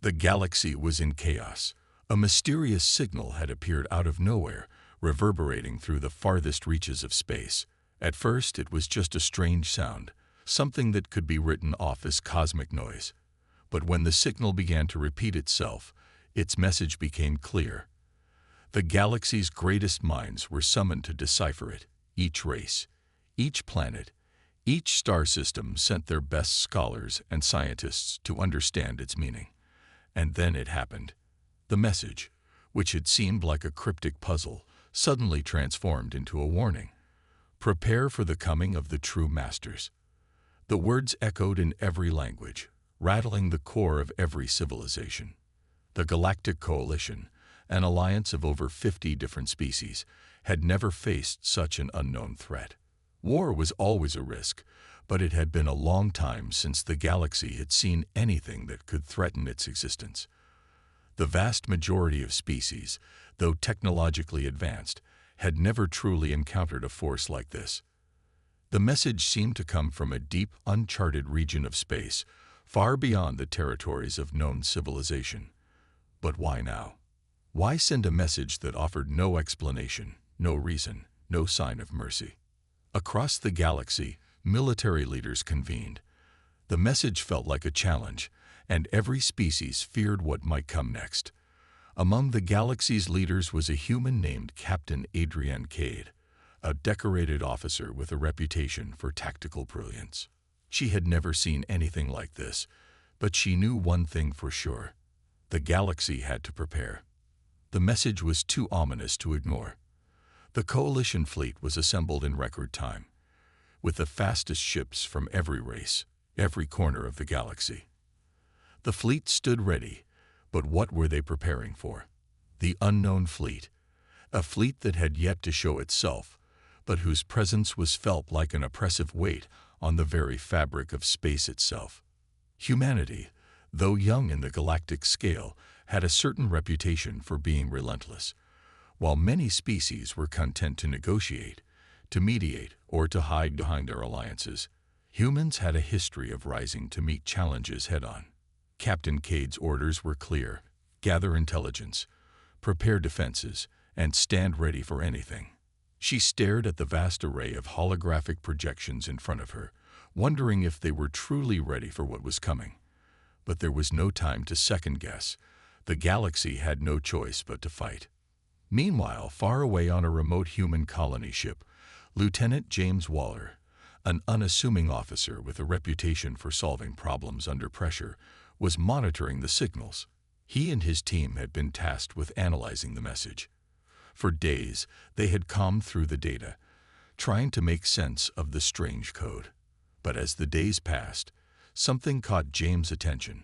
The galaxy was in chaos. A mysterious signal had appeared out of nowhere, reverberating through the farthest reaches of space. At first, it was just a strange sound, something that could be written off as cosmic noise. But when the signal began to repeat itself, its message became clear. The galaxy's greatest minds were summoned to decipher it. Each race, each planet, each star system sent their best scholars and scientists to understand its meaning. And then it happened. The message, which had seemed like a cryptic puzzle, suddenly transformed into a warning. Prepare for the coming of the true masters. The words echoed in every language, rattling the core of every civilization. The Galactic Coalition, an alliance of over 50 different species, had never faced such an unknown threat. War was always a risk, but it had been a long time since the galaxy had seen anything that could threaten its existence. The vast majority of species, though technologically advanced, had never truly encountered a force like this. The message seemed to come from a deep, uncharted region of space, far beyond the territories of known civilization. But why now? Why send a message that offered no explanation, no reason, no sign of mercy? Across the galaxy, military leaders convened. The message felt like a challenge, and every species feared what might come next. Among the galaxy's leaders was a human named Captain Adrienne Cade, a decorated officer with a reputation for tactical brilliance. She had never seen anything like this, but she knew one thing for sure. The galaxy had to prepare. The message was too ominous to ignore. The Coalition fleet was assembled in record time, with the fastest ships from every race, every corner of the galaxy. The fleet stood ready, but what were they preparing for? The unknown fleet, a fleet that had yet to show itself, but whose presence was felt like an oppressive weight on the very fabric of space itself. Humanity, though young in the galactic scale, had a certain reputation for being relentless. While many species were content to negotiate, to mediate, or to hide behind their alliances, humans had a history of rising to meet challenges head-on. Captain Cade's orders were clear: gather intelligence, prepare defenses, and stand ready for anything. She stared at the vast array of holographic projections in front of her, wondering if they were truly ready for what was coming. But there was no time to second-guess. The galaxy had no choice but to fight. Meanwhile, far away on a remote human colony ship, Lieutenant James Waller, an unassuming officer with a reputation for solving problems under pressure, was monitoring the signals. He and his team had been tasked with analyzing the message. For days, they had combed through the data, trying to make sense of the strange code. But as the days passed, something caught James' attention.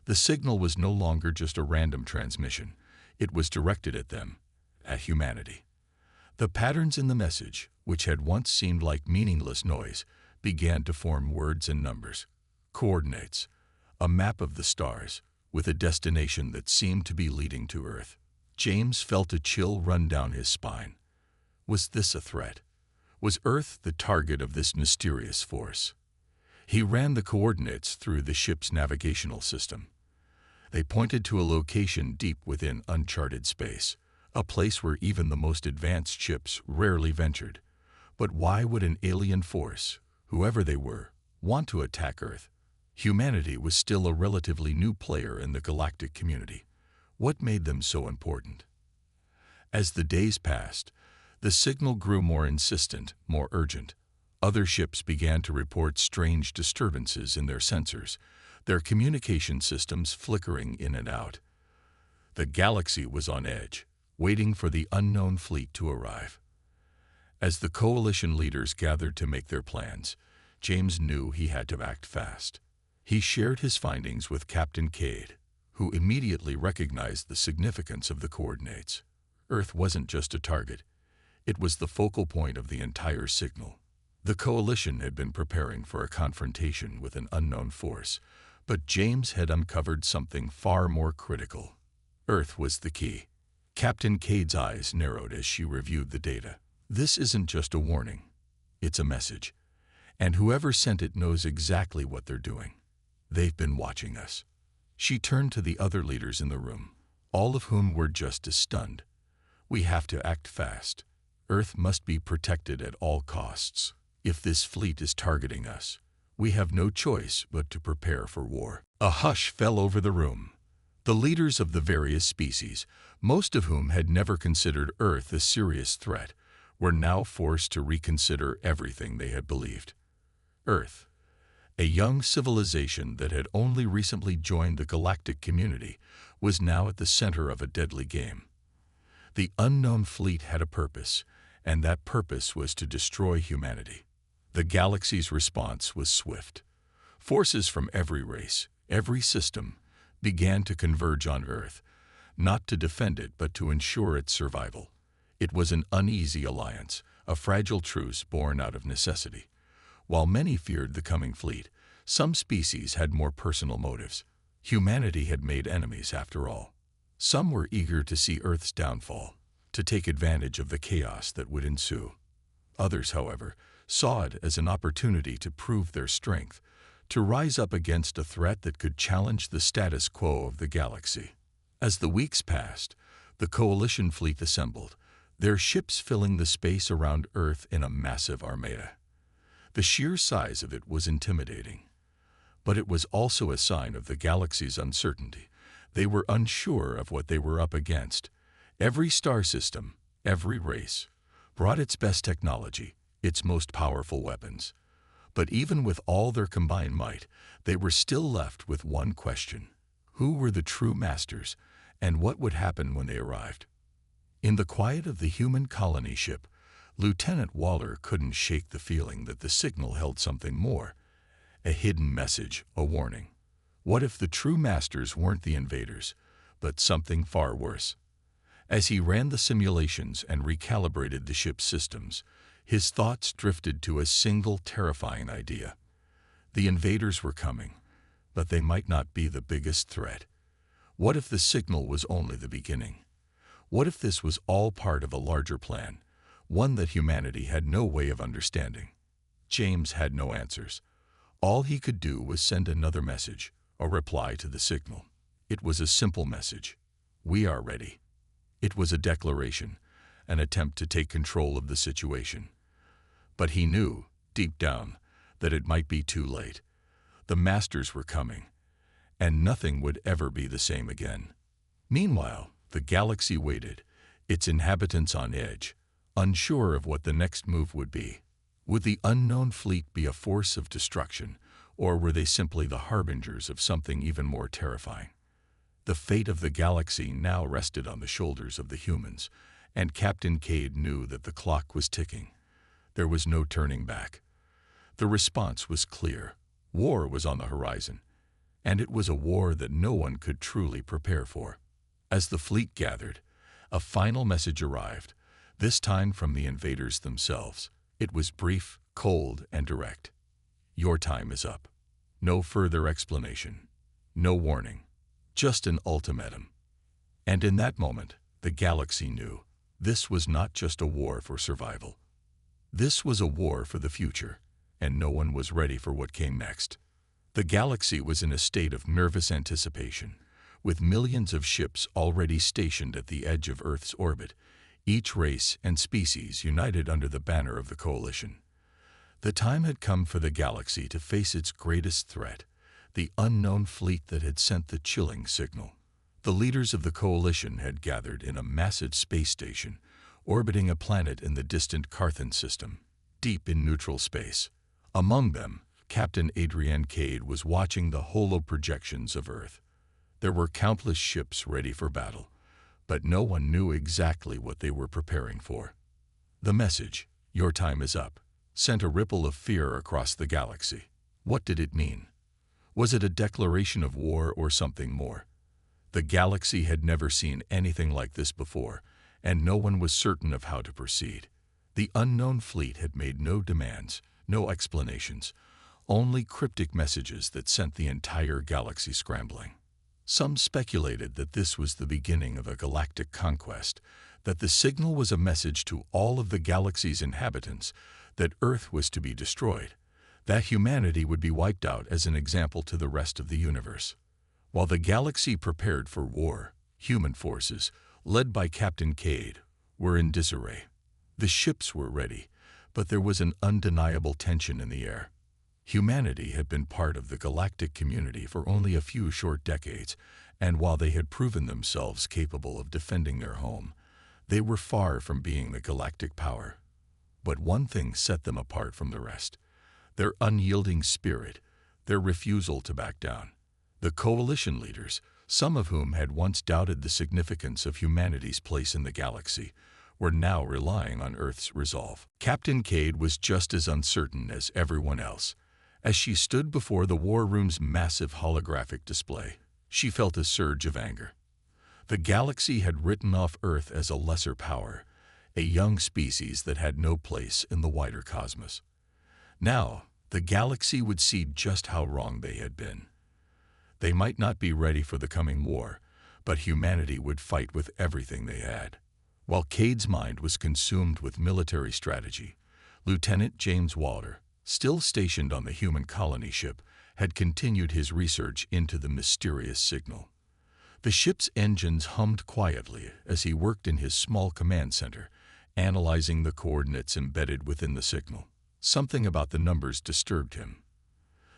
The signal was no longer just a random transmission. It was directed at them, at humanity. The patterns in the message, which had once seemed like meaningless noise, began to form words and numbers. Coordinates, a map of the stars, with a destination that seemed to be leading to Earth. James felt a chill run down his spine. Was this a threat? Was Earth the target of this mysterious force? He ran the coordinates through the ship's navigational system. They pointed to a location deep within uncharted space, a place where even the most advanced ships rarely ventured. But why would an alien force, whoever they were, want to attack Earth? Humanity was still a relatively new player in the galactic community. What made them so important? As the days passed, the signal grew more insistent, more urgent. Other ships began to report strange disturbances in their sensors, their communication systems flickering in and out. The galaxy was on edge, waiting for the unknown fleet to arrive. As the coalition leaders gathered to make their plans, James knew he had to act fast. He shared his findings with Captain Cade, who immediately recognized the significance of the coordinates. Earth wasn't just a target. It was the focal point of the entire signal. The coalition had been preparing for a confrontation with an unknown force, but James had uncovered something far more critical. Earth was the key. Captain Cade's eyes narrowed as she reviewed the data. This isn't just a warning. It's a message. And whoever sent it knows exactly what they're doing. They've been watching us. She turned to the other leaders in the room, all of whom were just as stunned. We have to act fast. Earth must be protected at all costs. If this fleet is targeting us, we have no choice but to prepare for war. A hush fell over the room. The leaders of the various species, most of whom had never considered Earth a serious threat, were now forced to reconsider everything they had believed. Earth, a young civilization that had only recently joined the galactic community, was now at the center of a deadly game. The unknown fleet had a purpose, and that purpose was to destroy humanity. The galaxy's response was swift. Forces from every race, every system, began to converge on Earth, not to defend it but to ensure its survival. It was an uneasy alliance, a fragile truce born out of necessity. While many feared the coming fleet, some species had more personal motives. Humanity had made enemies after all. Some were eager to see Earth's downfall, to take advantage of the chaos that would ensue. Others, however, saw it as an opportunity to prove their strength, to rise up against a threat that could challenge the status quo of the galaxy. As the weeks passed, the Coalition fleet assembled, their ships filling the space around Earth in a massive armada. The sheer size of it was intimidating, but it was also a sign of the galaxy's uncertainty. They were unsure of what they were up against. Every star system, every race, brought its best technology, its most powerful weapons. But even with all their combined might, they were still left with one question. Who were the true masters, and what would happen when they arrived? In the quiet of the human colony ship, Lieutenant Waller couldn't shake the feeling that the signal held something more. A hidden message, a warning. What if the true masters weren't the invaders, but something far worse? As he ran the simulations and recalibrated the ship's systems, his thoughts drifted to a single terrifying idea. The invaders were coming, but they might not be the biggest threat. What if the signal was only the beginning? What if this was all part of a larger plan, one that humanity had no way of understanding? James had no answers. All he could do was send another message, a reply to the signal. It was a simple message. We are ready. It was a declaration, an attempt to take control of the situation. But he knew, deep down, that it might be too late. The masters were coming, and nothing would ever be the same again. Meanwhile, the galaxy waited, its inhabitants on edge, unsure of what the next move would be. Would the unknown fleet be a force of destruction, or were they simply the harbingers of something even more terrifying? The fate of the galaxy now rested on the shoulders of the humans, and Captain Cade knew that the clock was ticking. There was no turning back. The response was clear. War was on the horizon, and it was a war that no one could truly prepare for. As the fleet gathered, a final message arrived, this time from the invaders themselves. It was brief, cold, and direct. Your time is up. No further explanation. No warning. Just an ultimatum. And in that moment, the galaxy knew. This was not just a war for survival. This was a war for the future, and no one was ready for what came next. The galaxy was in a state of nervous anticipation, with millions of ships already stationed at the edge of Earth's orbit, each race and species united under the banner of the Coalition. The time had come for the galaxy to face its greatest threat, the unknown fleet that had sent the chilling signal. The leaders of the Coalition had gathered in a massive space station, orbiting a planet in the distant Carthan system, deep in neutral space. Among them, Captain Adrian Cade was watching the holo-projections of Earth. There were countless ships ready for battle, but no one knew exactly what they were preparing for. The message, "Your time is up," sent a ripple of fear across the galaxy. What did it mean? Was it a declaration of war or something more? The galaxy had never seen anything like this before, and no one was certain of how to proceed. The unknown fleet had made no demands, no explanations, only cryptic messages that sent the entire galaxy scrambling. Some speculated that this was the beginning of a galactic conquest, that the signal was a message to all of the galaxy's inhabitants, that Earth was to be destroyed, that humanity would be wiped out as an example to the rest of the universe. While the galaxy prepared for war, human forces, led by Captain Cade, were in disarray. The ships were ready, but there was an undeniable tension in the air. Humanity had been part of the galactic community for only a few short decades, and while they had proven themselves capable of defending their home, they were far from being the galactic power. But one thing set them apart from the rest: their unyielding spirit, their refusal to back down. The coalition leaders, some of whom had once doubted the significance of humanity's place in the galaxy, were now relying on Earth's resolve. Captain Cade was just as uncertain as everyone else. As she stood before the war room's massive holographic display, she felt a surge of anger. The galaxy had written off Earth as a lesser power, a young species that had no place in the wider cosmos. Now, the galaxy would see just how wrong they had been. They might not be ready for the coming war, but humanity would fight with everything they had. While Cade's mind was consumed with military strategy, Lieutenant James Walter, still stationed on the human colony ship, had continued his research into the mysterious signal. The ship's engines hummed quietly as he worked in his small command center, analyzing the coordinates embedded within the signal. Something about the numbers disturbed him.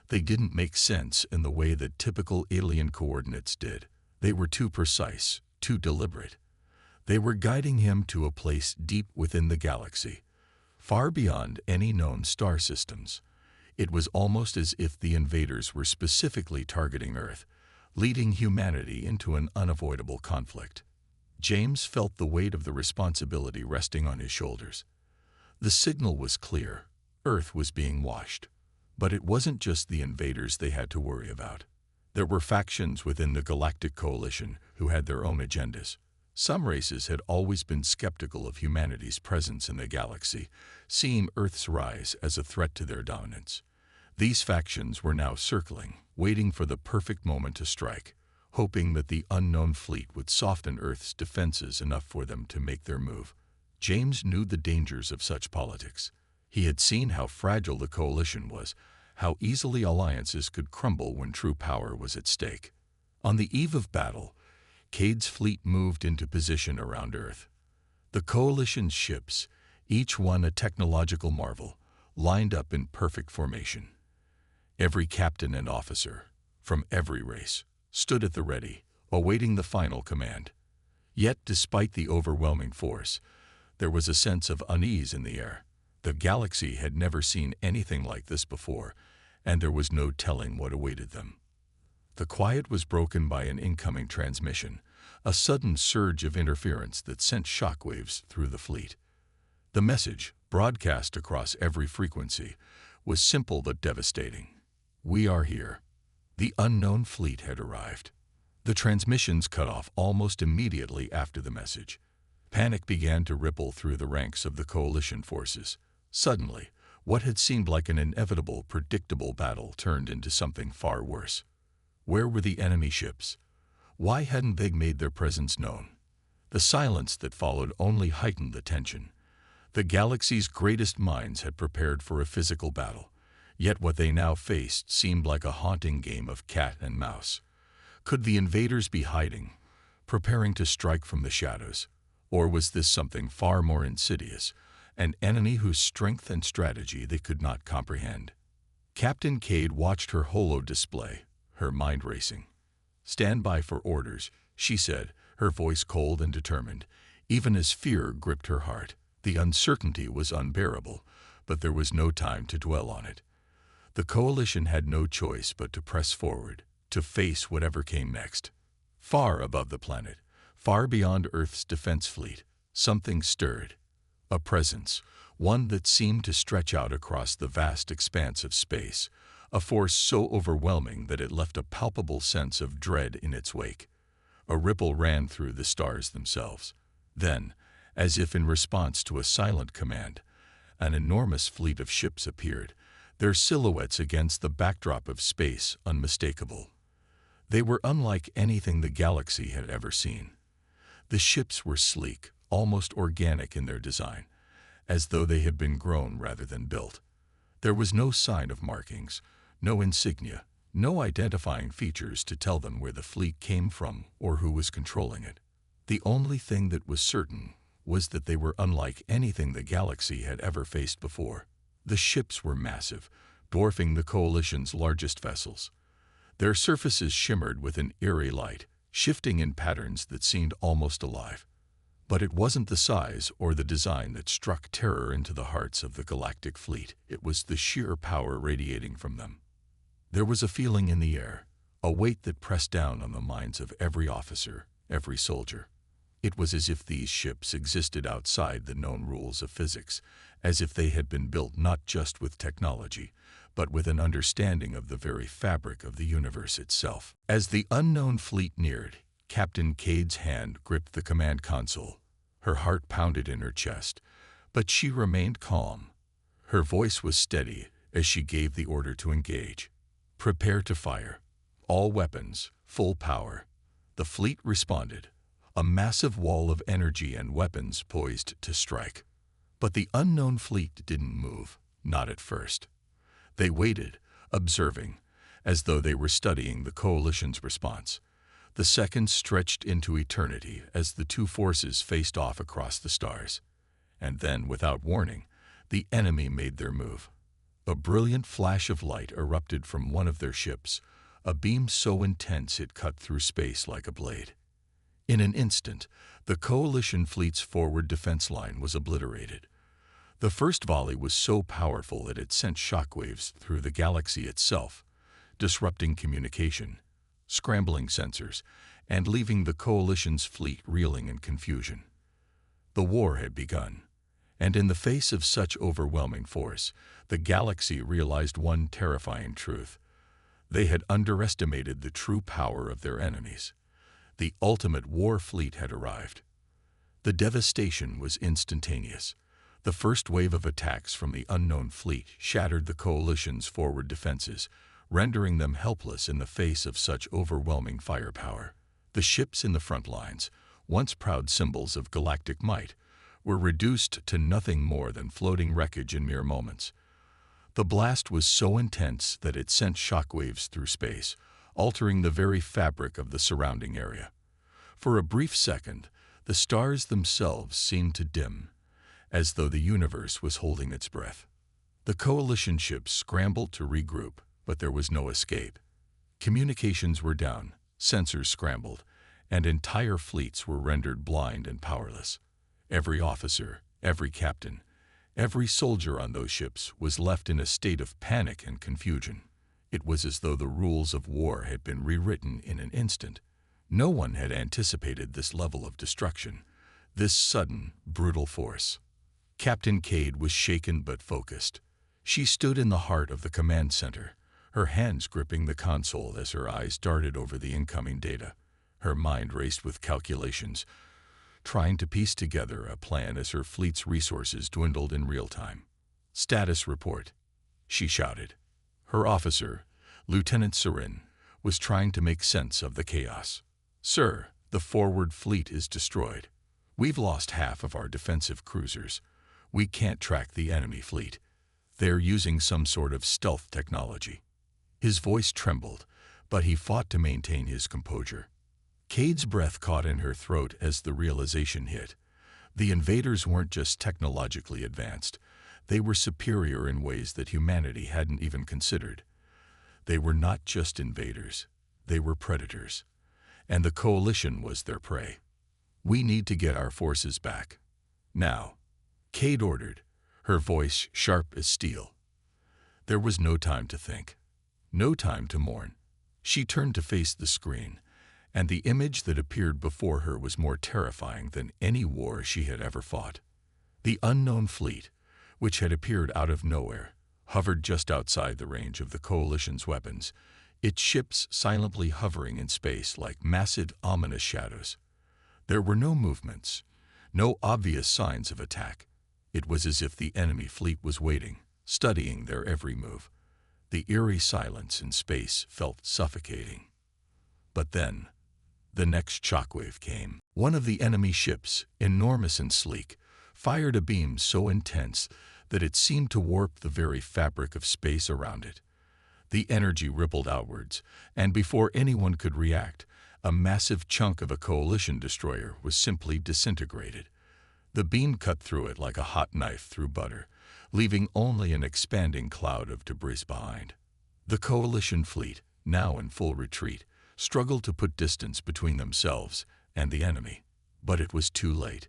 They didn't make sense in the way that typical alien coordinates did. They were too precise, too deliberate. They were guiding him to a place deep within the galaxy, far beyond any known star systems. It was almost as if the invaders were specifically targeting Earth, leading humanity into an unavoidable conflict. James felt the weight of the responsibility resting on his shoulders. The signal was clear: Earth was being washed. But it wasn't just the invaders they had to worry about. There were factions within the Galactic Coalition who had their own agendas. Some races had always been skeptical of humanity's presence in the galaxy, seeing Earth's rise as a threat to their dominance. These factions were now circling, waiting for the perfect moment to strike, hoping that the unknown fleet would soften Earth's defenses enough for them to make their move. James knew the dangers of such politics. He had seen how fragile the coalition was, how easily alliances could crumble when true power was at stake. On the eve of battle, Cade's fleet moved into position around Earth. The coalition's ships, each one a technological marvel, lined up in perfect formation. Every captain and officer, from every race, stood at the ready, awaiting the final command. Yet, despite the overwhelming force, there was a sense of unease in the air. The galaxy had never seen anything like this before, and there was no telling what awaited them. The quiet was broken by an incoming transmission, a sudden surge of interference that sent shockwaves through the fleet. The message, broadcast across every frequency, was simple but devastating. "We are here." The unknown fleet had arrived. The transmissions cut off almost immediately after the message. Panic began to ripple through the ranks of the coalition forces. Suddenly, what had seemed like an inevitable, predictable battle turned into something far worse. Where were the enemy ships? Why hadn't they made their presence known? The silence that followed only heightened the tension. The galaxy's greatest minds had prepared for a physical battle, yet what they now faced seemed like a haunting game of cat and mouse. Could the invaders be hiding, preparing to strike from the shadows? Or was this something far more insidious, an enemy whose strength and strategy they could not comprehend? Captain Cade watched her holo display, her mind racing. "Stand by for orders," she said, her voice cold and determined, even as fear gripped her heart. The uncertainty was unbearable, but there was no time to dwell on it. The coalition had no choice but to press forward, to face whatever came next. Far above the planet, far beyond Earth's defense fleet, something stirred. A presence, one that seemed to stretch out across the vast expanse of space, a force so overwhelming that it left a palpable sense of dread in its wake. A ripple ran through the stars themselves. Then, as if in response to a silent command, an enormous fleet of ships appeared, their silhouettes against the backdrop of space unmistakable. They were unlike anything the galaxy had ever seen. The ships were sleek, almost organic in their design, as though they had been grown rather than built. There was no sign of markings, no insignia, No identifying features to tell them where the fleet came from or who was controlling it. The only thing that was certain was that they were unlike anything the galaxy had ever faced before. The ships were massive, dwarfing the Coalition's largest vessels. Their surfaces shimmered with an eerie light, shifting in patterns that seemed almost alive. But it wasn't the size or the design that struck terror into the hearts of the Galactic fleet. It was the sheer power radiating from them. There was a feeling in the air, a weight that pressed down on the minds of every officer, every soldier. It was as if these ships existed outside the known rules of physics, as if they had been built not just with technology, but with an understanding of the very fabric of the universe itself. As the unknown fleet neared, Captain Cade's hand gripped the command console. Her heart pounded in her chest, but she remained calm. Her voice was steady as she gave the order to engage. Prepare to fire. All weapons, full power. The fleet responded, a massive wall of energy and weapons poised to strike. But the unknown fleet didn't move, not at first. They waited, observing, as though they were studying the Coalition's response. The seconds stretched into eternity as the two forces faced off across the stars. And then, without warning, the enemy made their move. A brilliant flash of light erupted from one of their ships, a beam so intense it cut through space like a blade. In an instant, the Coalition fleet's forward defense line was obliterated. The first volley was so powerful that it sent shockwaves through the galaxy itself, disrupting communication, scrambling sensors, and leaving the Coalition's fleet reeling in confusion. The war had begun, and in the face of such overwhelming force, the galaxy realized one terrifying truth. They had underestimated the true power of their enemies. The ultimate war fleet had arrived. The devastation was instantaneous. The first wave of attacks from the unknown fleet shattered the Coalition's forward defenses, rendering them helpless in the face of such overwhelming firepower. The ships in the front lines, once proud symbols of galactic might, were reduced to nothing more than floating wreckage in mere moments. The blast was so intense that it sent shockwaves through space, altering the very fabric of the surrounding area. For a brief second, the stars themselves seemed to dim, as though the universe was holding its breath. The Coalition ships scrambled to regroup, but there was no escape. Communications were down, sensors scrambled, and entire fleets were rendered blind and powerless. Every officer, every captain, every soldier on those ships was left in a state of panic and confusion. It was as though the rules of war had been rewritten in an instant. No one had anticipated this level of destruction, this sudden, brutal force. Captain Cade was shaken but focused. She stood in the heart of the command center, her hands gripping the console as her eyes darted over the incoming data. Her mind raced with calculations, trying to piece together a plan as her fleet's resources dwindled in real time. "Status report," she shouted. Her officer, Lieutenant Serin, was trying to make sense of the chaos. "Sir, the forward fleet is destroyed. We've lost half of our defensive cruisers. We can't track the enemy fleet. They're using some sort of stealth technology." His voice trembled, but he fought to maintain his composure. Cade's breath caught in her throat as the realization hit. The invaders weren't just technologically advanced. They were superior in ways that humanity hadn't even considered. They were not just invaders. They were predators. And the Coalition was their prey. "We need to get our forces back. Now," Cade ordered, her voice sharp as steel. There was no time to think. No time to mourn. She turned to face the screen, and the image that appeared before her was more terrifying than any war she had ever fought. The unknown fleet, which had appeared out of nowhere, hovered just outside the range of the Coalition's weapons, its ships silently hovering in space like massive, ominous shadows. There were no movements, no obvious signs of attack. It was as if the enemy fleet was waiting, studying their every move. The eerie silence in space felt suffocating. But then, the next shockwave came. One of the enemy ships, enormous and sleek, fired a beam so intense that it seemed to warp the very fabric of space around it. The energy rippled outwards, and before anyone could react, a massive chunk of a coalition destroyer was simply disintegrated. The beam cut through it like a hot knife through butter, leaving only an expanding cloud of debris behind. The coalition fleet, now in full retreat, struggled to put distance between themselves and the enemy, but it was too late.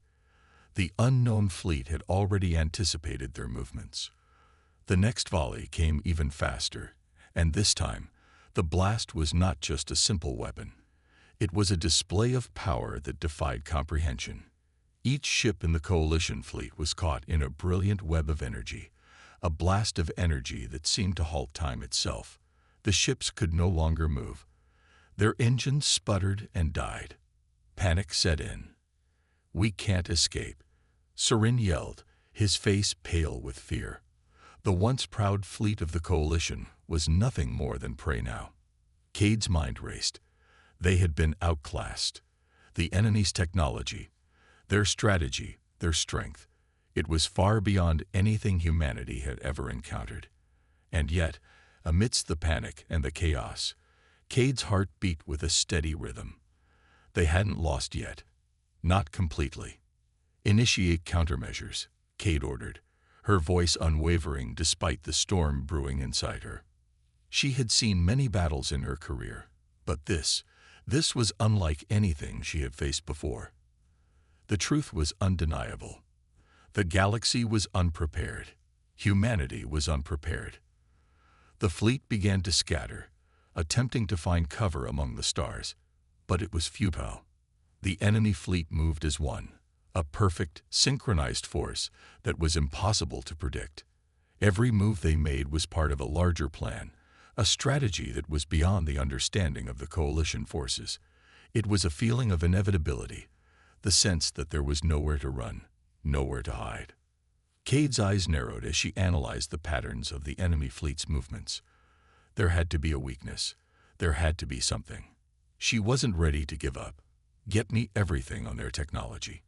The unknown fleet had already anticipated their movements. The next volley came even faster, and this time, the blast was not just a simple weapon. It was a display of power that defied comprehension. Each ship in the coalition fleet was caught in a brilliant web of energy, a blast of energy that seemed to halt time itself. The ships could no longer move. Their engines sputtered and died. Panic set in. "We can't escape," Sorin yelled, his face pale with fear. The once proud fleet of the coalition was nothing more than prey now. Cade's mind raced. They had been outclassed. The enemy's technology, their strategy, their strength, it was far beyond anything humanity had ever encountered. And yet, amidst the panic and the chaos, Cade's heart beat with a steady rhythm. They hadn't lost yet. Not completely. "Initiate countermeasures," Cade ordered, her voice unwavering despite the storm brewing inside her. She had seen many battles in her career, but this was unlike anything she had faced before. The truth was undeniable. The galaxy was unprepared. Humanity was unprepared. The fleet began to scatter, attempting to find cover among the stars, but it was futile. The enemy fleet moved as one, a perfect, synchronized force that was impossible to predict. Every move they made was part of a larger plan, a strategy that was beyond the understanding of the coalition forces. It was a feeling of inevitability, the sense that there was nowhere to run, nowhere to hide. Cade's eyes narrowed as she analyzed the patterns of the enemy fleet's movements. There had to be a weakness. There had to be something. She wasn't ready to give up. "Get me everything on their technology.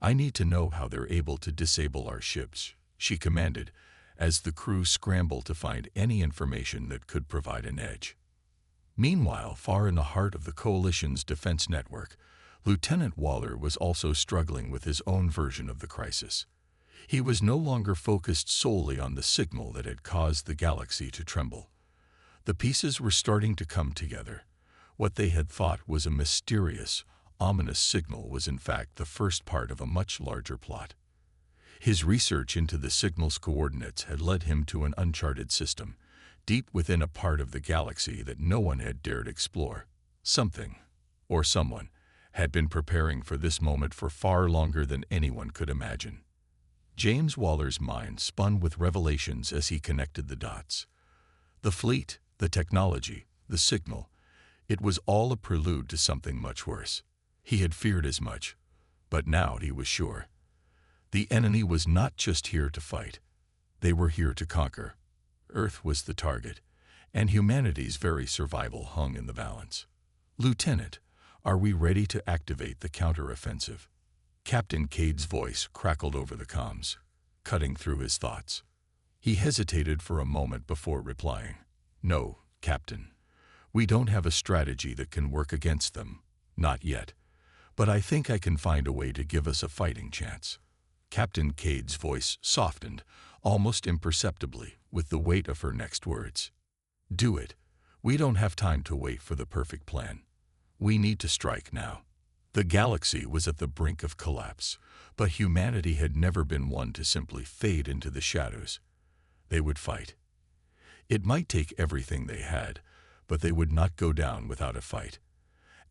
I need to know how they're able to disable our ships," she commanded, as the crew scrambled to find any information that could provide an edge. Meanwhile, far in the heart of the Coalition's defense network, Lieutenant Waller was also struggling with his own version of the crisis. He was no longer focused solely on the signal that had caused the galaxy to tremble. The pieces were starting to come together. What they had thought was a mysterious, ominous signal was in fact the first part of a much larger plot. His research into the signal's coordinates had led him to an uncharted system, deep within a part of the galaxy that no one had dared explore. Something, or someone, had been preparing for this moment for far longer than anyone could imagine. James Waller's mind spun with revelations as he connected the dots. The fleet, the technology, the signal, it was all a prelude to something much worse. He had feared as much, but now he was sure. The enemy was not just here to fight. They were here to conquer. Earth was the target, and humanity's very survival hung in the balance. "Lieutenant, are we ready to activate the counteroffensive?" Captain Cade's voice crackled over the comms, cutting through his thoughts. He hesitated for a moment before replying. "No, Captain. We don't have a strategy that can work against them. Not yet. But I think I can find a way to give us a fighting chance." Captain Cade's voice softened, almost imperceptibly, with the weight of her next words. "Do it. We don't have time to wait for the perfect plan. We need to strike now." The galaxy was at the brink of collapse, but humanity had never been one to simply fade into the shadows. They would fight. It might take everything they had, but they would not go down without a fight.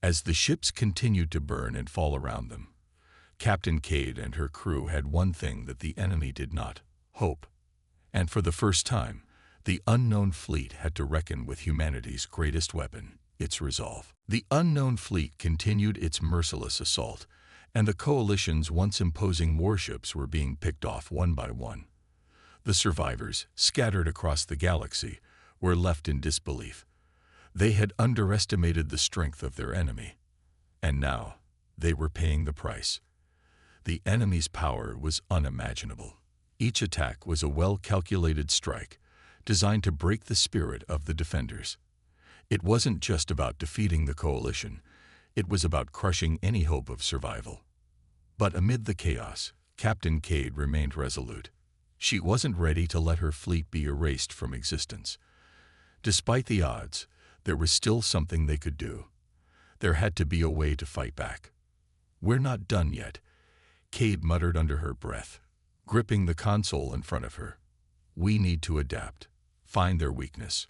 As the ships continued to burn and fall around them, Captain Cade and her crew had one thing that the enemy did not: hope. And for the first time, the unknown fleet had to reckon with humanity's greatest weapon, its resolve. The unknown fleet continued its merciless assault, and the Coalition's once imposing warships were being picked off one by one. The survivors, scattered across the galaxy, were left in disbelief. They had underestimated the strength of their enemy, and now they were paying the price. The enemy's power was unimaginable. Each attack was a well-calculated strike, designed to break the spirit of the defenders. It wasn't just about defeating the coalition, it was about crushing any hope of survival. But amid the chaos, Captain Cade remained resolute. She wasn't ready to let her fleet be erased from existence. Despite the odds, there was still something they could do. There had to be a way to fight back. "We're not done yet," Cade muttered under her breath, gripping the console in front of her. "We need to adapt, find their weakness."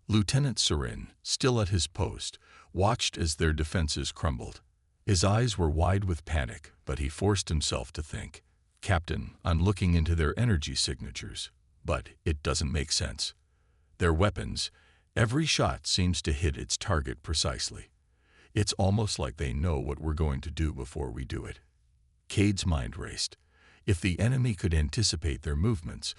Lieutenant Sorin, still at his post, watched as their defenses crumbled. His eyes were wide with panic, but he forced himself to think. "Captain, I'm looking into their energy signatures, but it doesn't make sense. Their weapons, every shot seems to hit its target precisely. It's almost like they know what we're going to do before we do it." Cade's mind raced. If the enemy could anticipate their movements,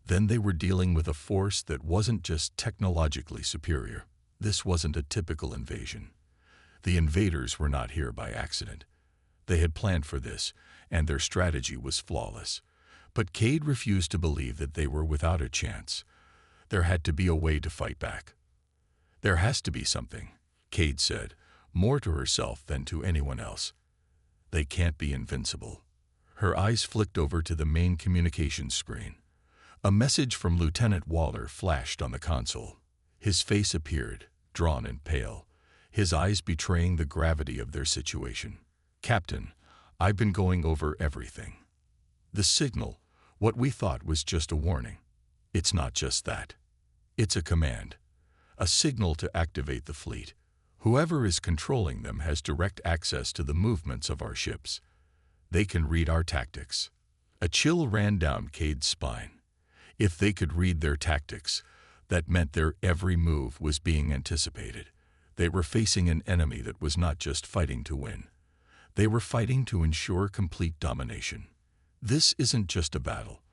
then they were dealing with a force that wasn't just technologically superior. This wasn't a typical invasion. The invaders were not here by accident. They had planned for this, and their strategy was flawless. But Cade refused to believe that they were without a chance. There had to be a way to fight back. "There has to be something," Cade said, more to herself than to anyone else. "They can't be invincible." Her eyes flicked over to the main communications screen. A message from Lieutenant Waller flashed on the console. His face appeared, drawn and pale, his eyes betraying the gravity of their situation. "Captain, I've been going over everything. The signal, what we thought was just a warning. It's not just that. It's a command. A signal to activate the fleet. Whoever is controlling them has direct access to the movements of our ships. They can read our tactics." A chill ran down Cade's spine. If they could read their tactics, that meant their every move was being anticipated. They were facing an enemy that was not just fighting to win. They were fighting to ensure complete domination. "This isn't just a battle.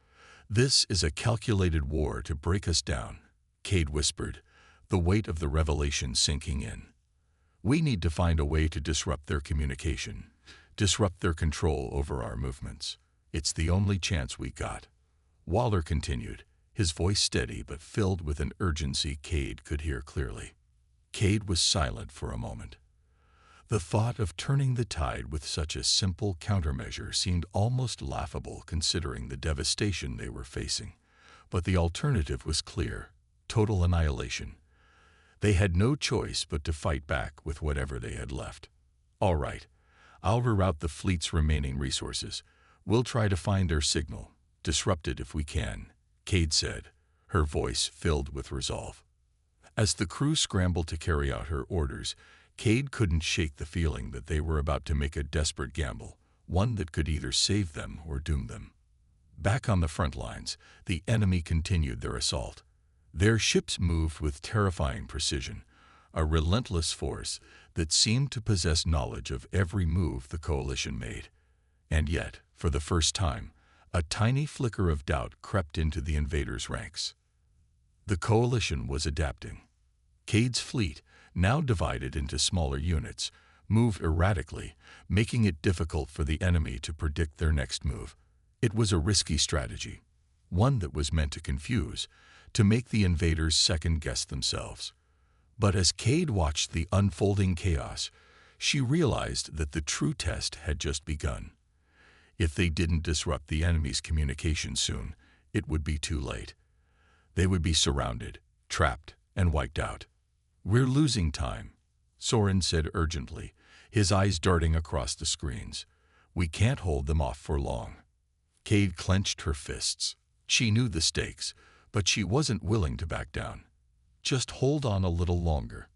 This is a calculated war to break us down," Cade whispered, the weight of the revelation sinking in. "We need to find a way to disrupt their communication, disrupt their control over our movements. It's the only chance we got." Waller continued, his voice steady but filled with an urgency Cade could hear clearly. Cade was silent for a moment. The thought of turning the tide with such a simple countermeasure seemed almost laughable considering the devastation they were facing. But the alternative was clear: total annihilation. They had no choice but to fight back with whatever they had left. "All right, I'll reroute the fleet's remaining resources. We'll try to find their signal, disrupt it if we can," Cade said, her voice filled with resolve. As the crew scrambled to carry out her orders, Cade couldn't shake the feeling that they were about to make a desperate gamble, one that could either save them or doom them. Back on the front lines, the enemy continued their assault. Their ships moved with terrifying precision, a relentless force that seemed to possess knowledge of every move the coalition made. And yet, for the first time, a tiny flicker of doubt crept into the invaders' ranks. The coalition was adapting. Cade's fleet, now divided into smaller units, moved erratically, making it difficult for the enemy to predict their next move. It was a risky strategy, one that was meant to confuse, to make the invaders second-guess themselves. But as Cade watched the unfolding chaos, she realized that the true test had just begun. If they didn't disrupt the enemy's communication soon, it would be too late. They would be surrounded, trapped, and wiped out. "We're losing time," Sorin said urgently, his eyes darting across the screens. "We can't hold them off for long." Cade clenched her fists. She knew the stakes, but she wasn't willing to back down. "Just hold on a little longer.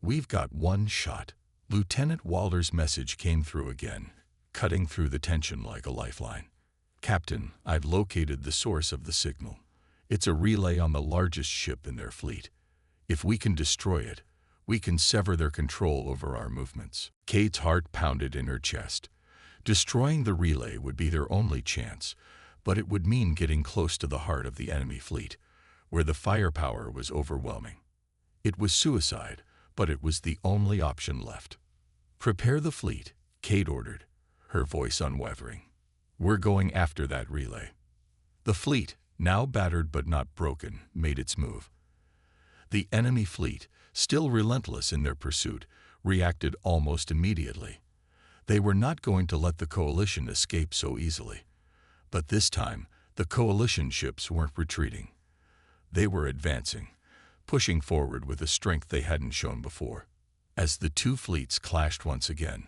We've got one shot." Lieutenant Waller's message came through again, cutting through the tension like a lifeline. "Captain, I've located the source of the signal. It's a relay on the largest ship in their fleet. If we can destroy it, we can sever their control over our movements." Cade's heart pounded in her chest. Destroying the relay would be their only chance, but it would mean getting close to the heart of the enemy fleet, where the firepower was overwhelming. It was suicide, but it was the only option left. "Prepare the fleet," Cade ordered, her voice unwavering. "We're going after that relay." The fleet, now battered but not broken, made its move. The enemy fleet, still relentless in their pursuit, reacted almost immediately. They were not going to let the coalition escape so easily. But this time, the coalition ships weren't retreating. They were advancing, pushing forward with a strength they hadn't shown before. As the two fleets clashed once again,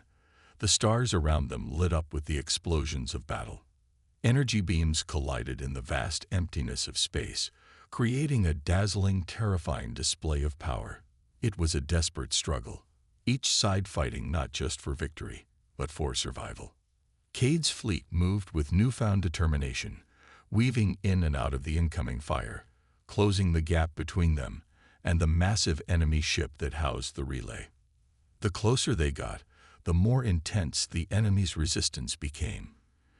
the stars around them lit up with the explosions of battle. Energy beams collided in the vast emptiness of space, creating a dazzling, terrifying display of power. It was a desperate struggle, each side fighting not just for victory, but for survival. Cade's fleet moved with newfound determination, weaving in and out of the incoming fire, closing the gap between them and the massive enemy ship that housed the relay. The closer they got, the more intense the enemy's resistance became.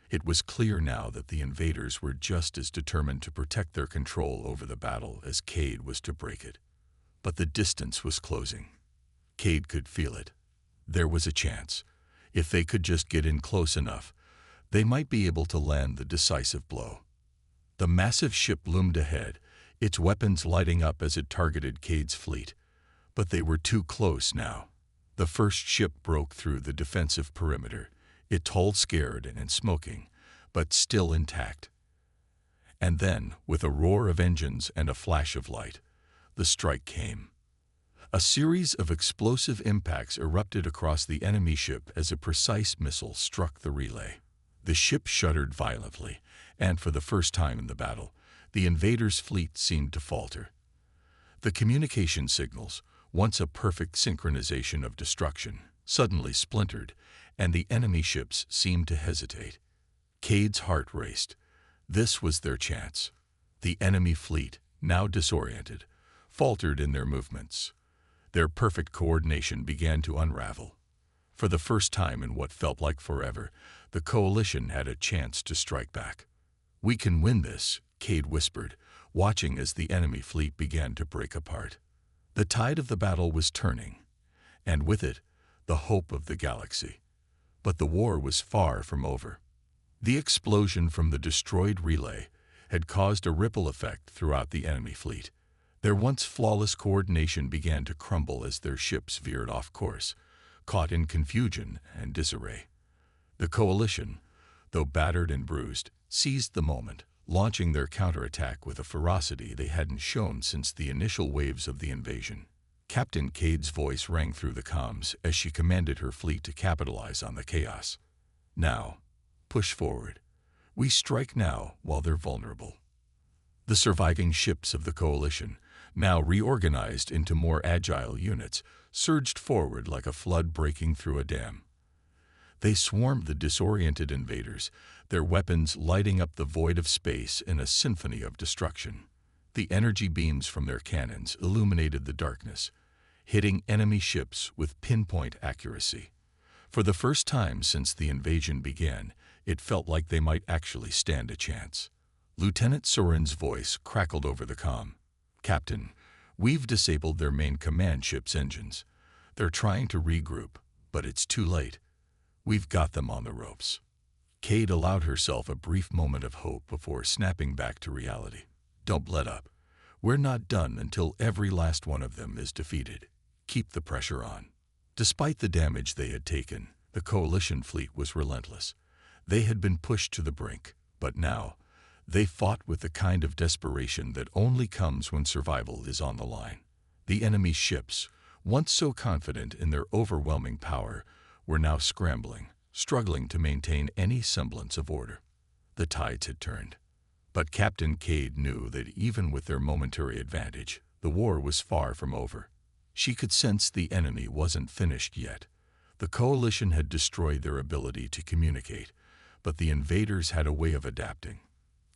It was clear now that the invaders were just as determined to protect their control over the battle as Cade was to break it. But the distance was closing. Cade could feel it. There was a chance. If they could just get in close enough, they might be able to land the decisive blow. The massive ship loomed ahead, its weapons lighting up as it targeted Cade's fleet. But they were too close now. The first ship broke through the defensive perimeter, its hull scared and smoking, but still intact. And then, with a roar of engines and a flash of light, the strike came. A series of explosive impacts erupted across the enemy ship as a precise missile struck the relay. The ship shuddered violently, and for the first time in the battle, the invaders' fleet seemed to falter. The communication signals, once a perfect synchronization of destruction, suddenly splintered, and the enemy ships seemed to hesitate. Cade's heart raced. This was their chance. The enemy fleet, now disoriented, faltered in their movements. Their perfect coordination began to unravel. For the first time in what felt like forever, the coalition had a chance to strike back. "We can win this," Cade whispered, watching as the enemy fleet began to break apart. The tide of the battle was turning, and with it, the hope of the galaxy. But the war was far from over. The explosion from the destroyed relay had caused a ripple effect throughout the enemy fleet. Their once flawless coordination began to crumble as their ships veered off course, caught in confusion and disarray. The coalition, though battered and bruised, seized the moment, launching their counterattack with a ferocity they hadn't shown since the initial waves of the invasion. Captain Cade's voice rang through the comms as she commanded her fleet to capitalize on the chaos. "Now, push forward. We strike now while they're vulnerable." The surviving ships of the coalition, now reorganized into more agile units, surged forward like a flood breaking through a dam. They swarmed the disoriented invaders, their weapons lighting up the void of space in a symphony of destruction. The energy beams from their cannons illuminated the darkness, hitting enemy ships with pinpoint accuracy. For the first time since the invasion began, it felt like they might actually stand a chance. Lieutenant Soren's voice crackled over the comm. "Captain, we've disabled their main command ship's engines. They're trying to regroup, but it's too late. We've got them on the ropes." Cade allowed herself a brief moment of hope before snapping back to reality. "Don't let up. We're not done until every last one of them is defeated. Keep the pressure on." Despite the damage they had taken, the coalition fleet was relentless. They had been pushed to the brink, but now, they fought with the kind of desperation that only comes when survival is on the line. The enemy's ships, once so confident in their overwhelming power, were now scrambling, struggling to maintain any semblance of order. The tides had turned. But Captain Cade knew that even with their momentary advantage, the war was far from over. She could sense the enemy wasn't finished yet. The coalition had destroyed their ability to communicate, but the invaders had a way of adapting.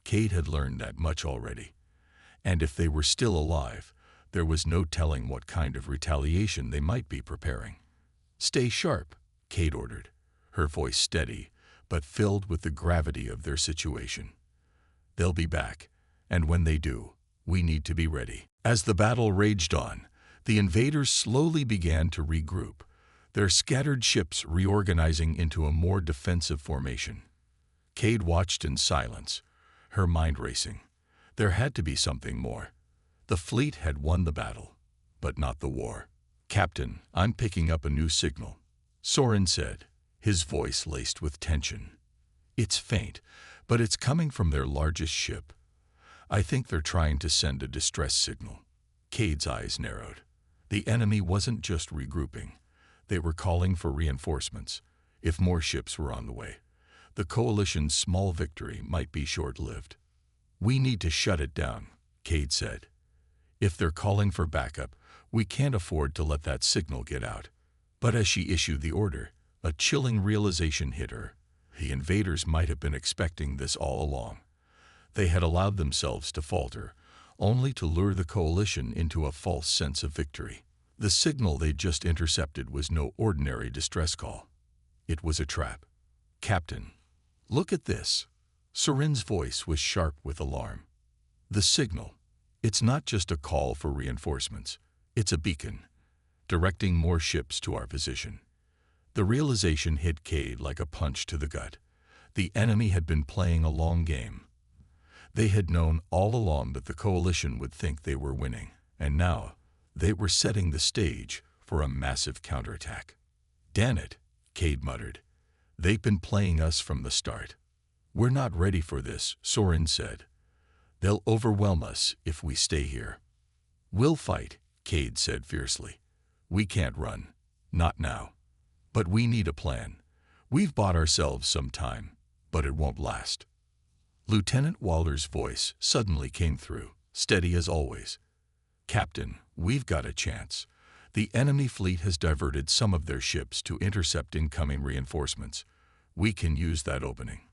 Cade had learned that much already. And if they were still alive, there was no telling what kind of retaliation they might be preparing. "Stay sharp," Cade ordered, her voice steady, but filled with the gravity of their situation. "They'll be back, and when they do, we need to be ready." As the battle raged on, the invaders slowly began to regroup, their scattered ships reorganizing into a more defensive formation. Cade watched in silence, her mind racing. There had to be something more. The fleet had won the battle, but not the war. "Captain, I'm picking up a new signal," Soren said, his voice laced with tension. "It's faint, but it's coming from their largest ship. I think they're trying to send a distress signal." Cade's eyes narrowed. The enemy wasn't just regrouping. They were calling for reinforcements. If more ships were on the way, the coalition's small victory might be short-lived. "We need to shut it down," Cade said. "If they're calling for backup, we can't afford to let that signal get out." But as she issued the order, a chilling realization hit her. The invaders might have been expecting this all along. They had allowed themselves to falter, only to lure the coalition into a false sense of victory. The signal they'd just intercepted was no ordinary distress call. It was a trap. "Captain, look at this." Soren's voice was sharp with alarm. "The signal. It's not just a call for reinforcements. It's a beacon, directing more ships to our position." The realization hit Cade like a punch to the gut. The enemy had been playing a long game. They had known all along that the coalition would think they were winning, and now they were setting the stage for a massive counterattack. "Damn it," Cade muttered. "They've been playing us from the start." "We're not ready for this," Soren said. "They'll overwhelm us if we stay here." "We'll fight," Cade said fiercely. "We can't run. Not now. But we need a plan. We've bought ourselves some time, but it won't last." Lieutenant Walder's voice suddenly came through, steady as always. "Captain, we've got a chance. The enemy fleet has diverted some of their ships to intercept incoming reinforcements. We can use that opening."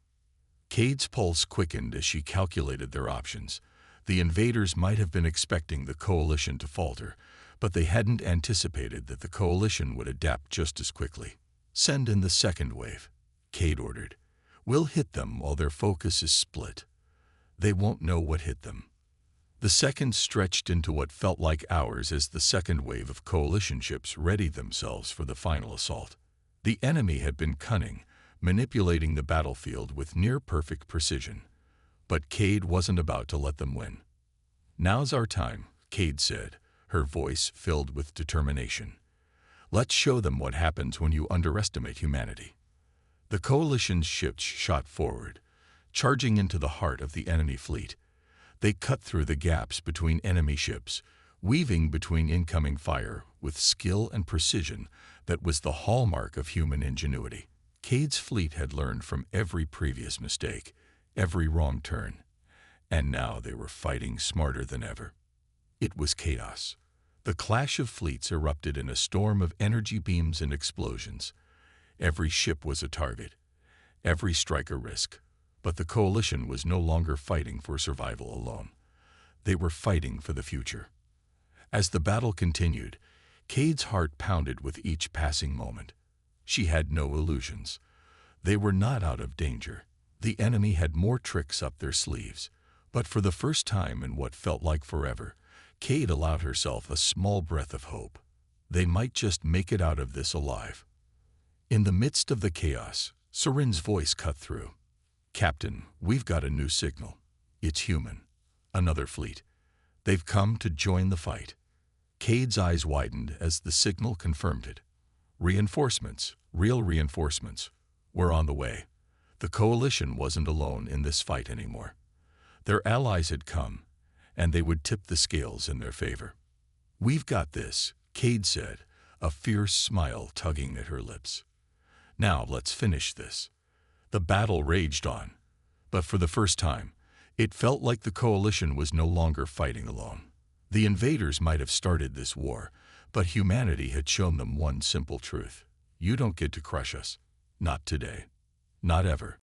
Cade's pulse quickened as she calculated their options. The invaders might have been expecting the coalition to falter, but they hadn't anticipated that the coalition would adapt just as quickly. "Send in the second wave," Cade ordered. "We'll hit them while their focus is split. They won't know what hit them." The seconds stretched into what felt like hours as the second wave of coalition ships readied themselves for the final assault. The enemy had been cunning, manipulating the battlefield with near-perfect precision. But Cade wasn't about to let them win. "Now's our time," Cade said, her voice filled with determination. "Let's show them what happens when you underestimate humanity." The coalition's ships shot forward, charging into the heart of the enemy fleet. They cut through the gaps between enemy ships, weaving between incoming fire with skill and precision that was the hallmark of human ingenuity. Cade's fleet had learned from every previous mistake, every wrong turn, and now they were fighting smarter than ever. It was chaos. The clash of fleets erupted in a storm of energy beams and explosions. Every ship was a target, every strike a risk. But the coalition was no longer fighting for survival alone. They were fighting for the future. As the battle continued, Cade's heart pounded with each passing moment. She had no illusions. They were not out of danger. The enemy had more tricks up their sleeves. But for the first time in what felt like forever, Cade allowed herself a small breath of hope. They might just make it out of this alive. In the midst of the chaos, Soren's voice cut through. "Captain, we've got a new signal. It's human. Another fleet. They've come to join the fight." Cade's eyes widened as the signal confirmed it. Reinforcements, real reinforcements, were on the way. The coalition wasn't alone in this fight anymore. Their allies had come, and they would tip the scales in their favor. "We've got this," Cade said, a fierce smile tugging at her lips. "Now let's finish this." The battle raged on, but for the first time, it felt like the coalition was no longer fighting alone. The invaders might have started this war, but humanity had shown them one simple truth. You don't get to crush us. Not today. Not ever.